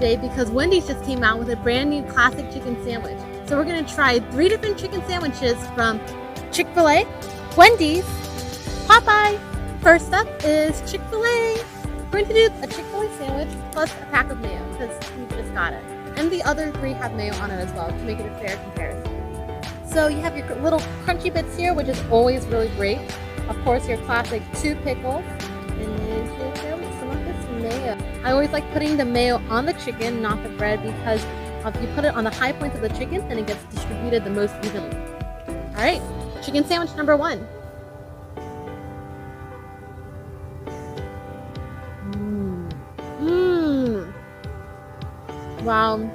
today because Wendy's just came out with a brand new classic chicken sandwich. So we're gonna try 3 different chicken sandwiches from Chick-fil-A, Wendy's, Popeye. First up is Chick-fil-A. We're going to do a Chick-fil-A sandwich plus a pack of mayo because we just got it. And the other 3 have mayo on it as well to make it a fair comparison. So you have your little crunchy bits here, which is always really great. Of course, your classic 2 pickles. And then here with some of this mayo. I always like putting the mayo on the chicken, not the bread, because if you put it on the high points of the chicken, then it gets distributed the most evenly. All right, chicken sandwich number 1. Wow.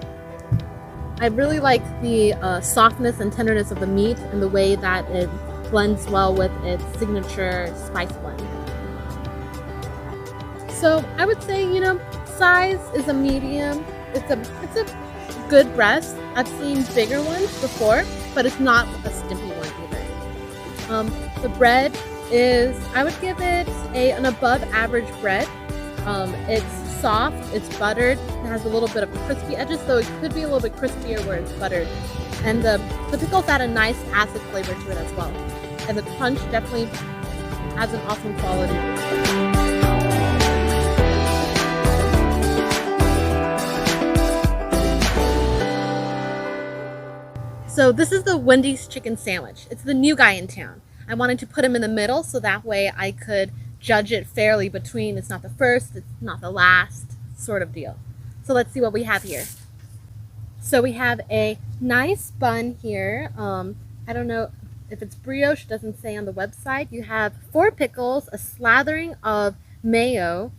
I really like the softness and tenderness of the meat and the way that it blends well with its signature spice blend. So I would say, size is a medium. It's a good breast. I've seen bigger ones before, but it's not a skimpy one either. The bread is, I would give it an above average bread. It's soft, it's buttered, it has a little bit of crispy edges, so it could be a little bit crispier where it's buttered. And the pickles add a nice acid flavor to it as well. And the crunch definitely adds an awesome quality. So this is the Wendy's chicken sandwich. It's the new guy in town. I wanted to put him in the middle so that way I could judge it fairly between it's not the first, it's not the last sort of deal. So let's see what we have here. So we have a nice bun here. I don't know if it's brioche, it doesn't say on the website. You have 4 pickles, a slathering of mayo,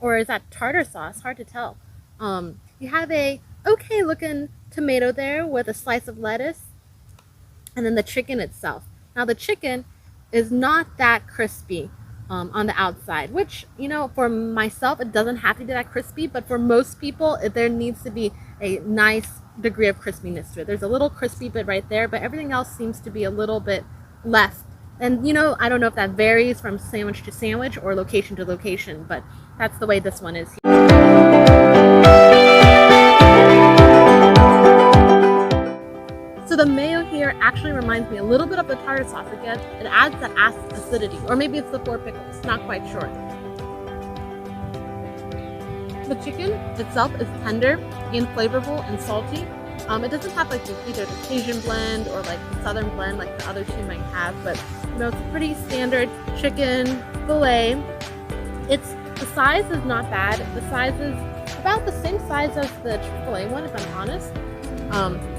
or is that tartar sauce? Hard to tell. You have a okay looking tomato there with a slice of lettuce, and then the chicken itself. Now the chicken is not that crispy on the outside, which, for myself, it doesn't have to be that crispy, but for most people, there needs to be a nice degree of crispiness to it. There's a little crispy bit right there, but everything else seems to be a little bit less. And, I don't know if that varies from sandwich to sandwich or location to location, but that's the way this one is here. So the mayo here actually reminds me a little bit of the tartar sauce again. It adds that acidity, or maybe it's the 4 pickles, not quite sure. The chicken itself is tender and flavorful and salty. It doesn't have like either the Cajun blend or like the Southern blend like the other 2 might have, but it's a pretty standard chicken fillet. The size is not bad. The size is about the same size as the Chick-fil-A one, if I'm honest.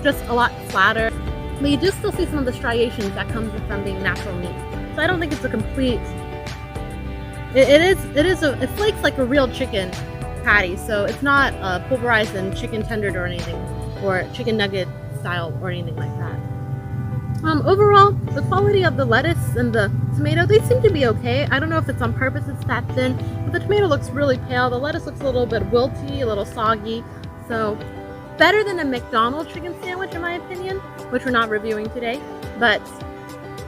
Just a lot flatter, but you do still see some of the striations that comes from being natural meat. So I don't think it's a complete. It flakes like a real chicken patty, so it's not pulverized and chicken tendered or anything, or chicken nugget style or anything like that. Overall, the quality of the lettuce and the tomato, they seem to be okay. I don't know if it's on purpose it's that thin, but the tomato looks really pale. The lettuce looks a little bit wilty, a little soggy, so better than a McDonald's chicken sandwich in my opinion, which we're not reviewing today, but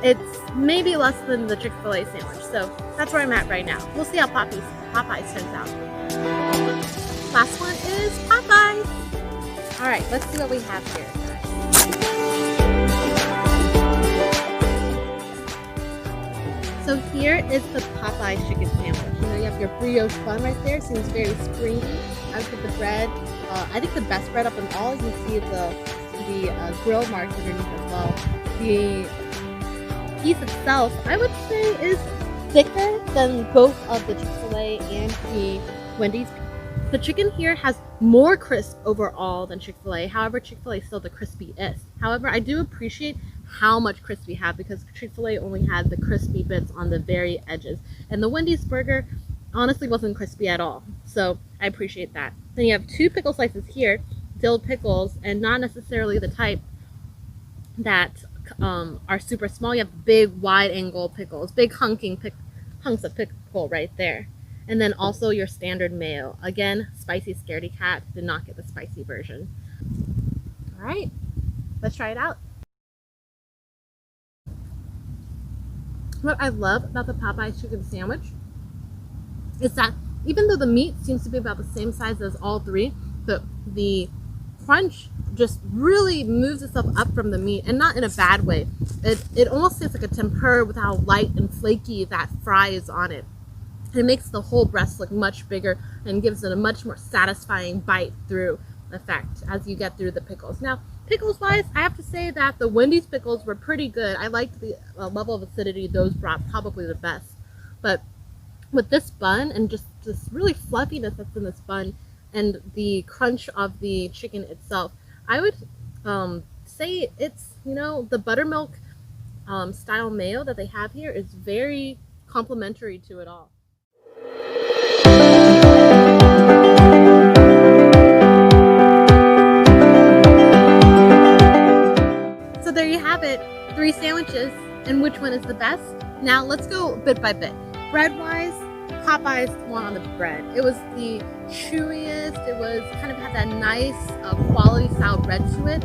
it's maybe less than the Chick-fil-A sandwich. So that's where I'm at right now. We'll see how Popeye turns out. Last one is Popeye. All right, let's see what we have here. So here is the Popeye chicken sandwich. You have your brioche bun right there. Seems very springy. I would put the bread. I think the best bread up in all, you can see the grill marks underneath as well. The piece itself, I would say, is thicker than both of the Chick-fil-A and the Wendy's. The chicken here has more crisp overall than Chick-fil-A. However, Chick-fil-A is still the crispiest. However, I do appreciate how much crisp we have because Chick-fil-A only had the crispy bits on the very edges. And the Wendy's burger honestly wasn't crispy at all. So I appreciate that. Then you have 2 pickle slices here, dill pickles, and not necessarily the type that are super small. You have big wide angle pickles, big hunks of pickle right there. And then also your standard mayo. Again, spicy scaredy cat, did not get the spicy version. All right, let's try it out. What I love about the Popeye chicken sandwich is that even though the meat seems to be about the same size as all 3, the crunch just really moves itself up from the meat, and not in a bad way. It almost tastes like a tempura with how light and flaky that fry is on it. It makes the whole breast look much bigger and gives it a much more satisfying bite through effect as you get through the pickles. Now, pickles wise, I have to say that the Wendy's pickles were pretty good. I liked the level of acidity those brought, probably the best. But with this bun and just this really fluffiness that's in this bun and the crunch of the chicken itself, I would say it's, the buttermilk style mayo that they have here is very complimentary to it all. So there you have it, 3 sandwiches, and which one is the best? Now let's go bit by bit. Bread-wise, Popeye's won on the bread. It was the chewiest, it was kind of had that nice quality style bread to it.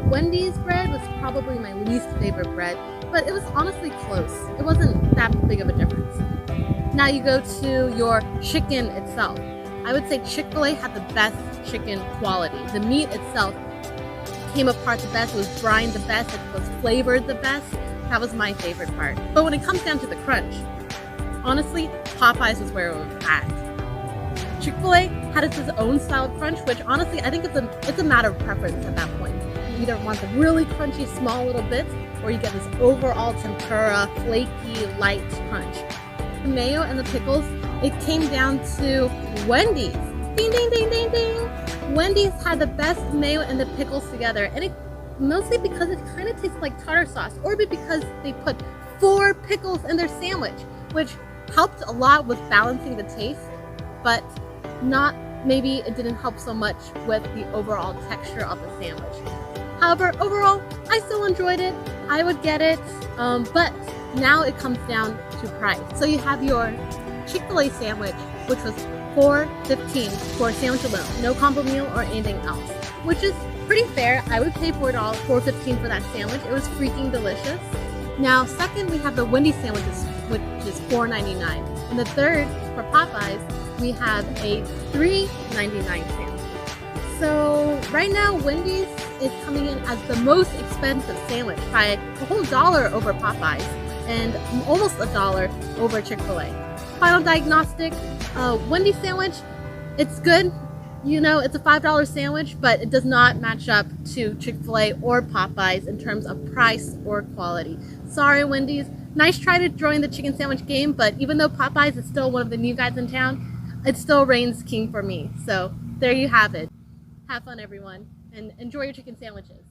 Wendy's bread was probably my least favorite bread, but it was honestly close. It wasn't that big of a difference. Now you go to your chicken itself. I would say Chick-fil-A had the best chicken quality. The meat itself came apart the best, it was brined the best, it was flavored the best. That was my favorite part. But when it comes down to the crunch, honestly, Popeyes was where it was at. Chick-fil-A had its own style of crunch, which honestly, I think it's a matter of preference at that point. You either want the really crunchy small little bits, or you get this overall tempura, flaky, light crunch. The mayo and the pickles, it came down to Wendy's. Ding, ding, ding, ding, ding. Wendy's had the best mayo and the pickles together, and it mostly because it kind of tastes like tartar sauce, or because they put 4 pickles in their sandwich, which helped a lot with balancing the taste, but maybe it didn't help so much with the overall texture of the sandwich. However, overall, I still enjoyed it. I would get it, but now it comes down to price. So you have your Chick-fil-A sandwich, which was $4.15 for a sandwich alone, no combo meal or anything else, which is pretty fair. I would pay $4.15 for that sandwich. It was freaking delicious. Now, second, we have the Wendy's sandwiches, which is $4.99. And the third, for Popeyes, we have a $3.99 sandwich. So right now, Wendy's is coming in as the most expensive sandwich by a whole $1 over Popeyes and almost $1 over Chick-fil-A. Final diagnostic, Wendy's sandwich, it's good. It's a $5 sandwich, but it does not match up to Chick-fil-A or Popeyes in terms of price or quality. Sorry, Wendy's. Nice try to join the chicken sandwich game, but even though Popeyes is still one of the new guys in town, it still reigns king for me. So there you have it. Have fun, everyone, and enjoy your chicken sandwiches.